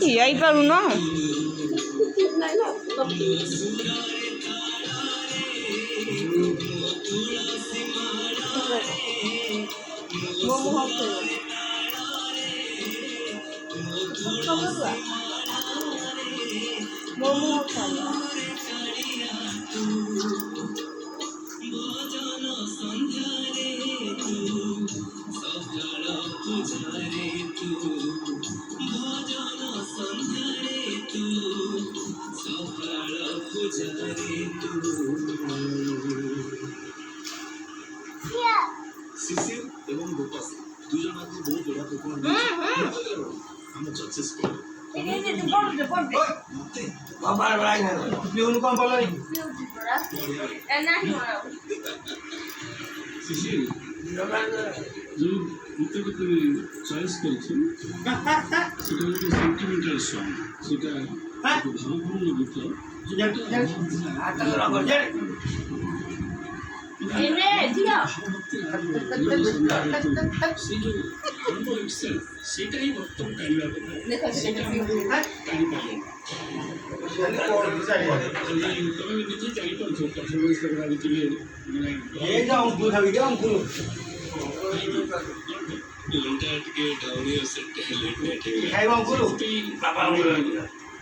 ଯାଇପାରୁନ শিশির এবং গোপাল দুজন আপনি বহু জোড়া প্রথম আমরা সাকসেস করি বাবার ভাই না পিউন কম বলো শিশির যে গীতটা তুমি চয়েস করেছেন সেটা হচ্ছে সেন্টিমেন্টাল সং সেটা ভাবপূর্ণ গীত সেটাই বর্তমান তবে নিজে জানিপারছো পারফরমেন্স আগে থেকে ଟିକେ ଡାଉରି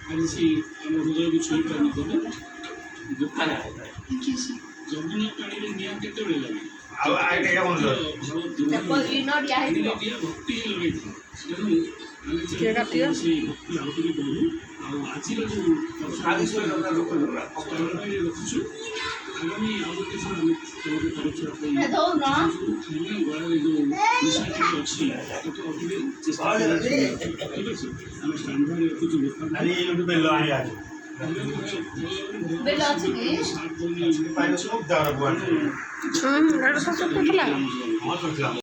ଆଜି ଆମ ହୃଦୟକୁ ଛୁଇଁ ପାରିଥିଲେ ଯମୁନା ପାଣିରେ ନିଆଁ କେତେବେଳେ ଲାଗେ ଭକ୍ତି ଲଗେଇଥିଲା ତେଣୁ ଆମେ ସେଇ ଭକ୍ତି ଆଉ ଟିକେ ବଢ଼ୁ ଆଉ ଆଜିର ଯେଉଁ ରଖୁଛୁ ଆଗାମୀ ଆଉ ଗୋଟେ ଆମେ ତମକୁ ପରୀକ୍ଷା ପାଇଁ ଗଳାରେ ଯେଉଁ ନିଶାଟି ଅଛି ତାକୁ ଆଉ ଟିକେ ଚେଷ୍ଟା ଠିକ୍ ଅଛି ଆମେ ଷ୍ଟାଣ୍ଡ ବାଇ ରଖୁଛୁ ବେଲ ଅଛି କି?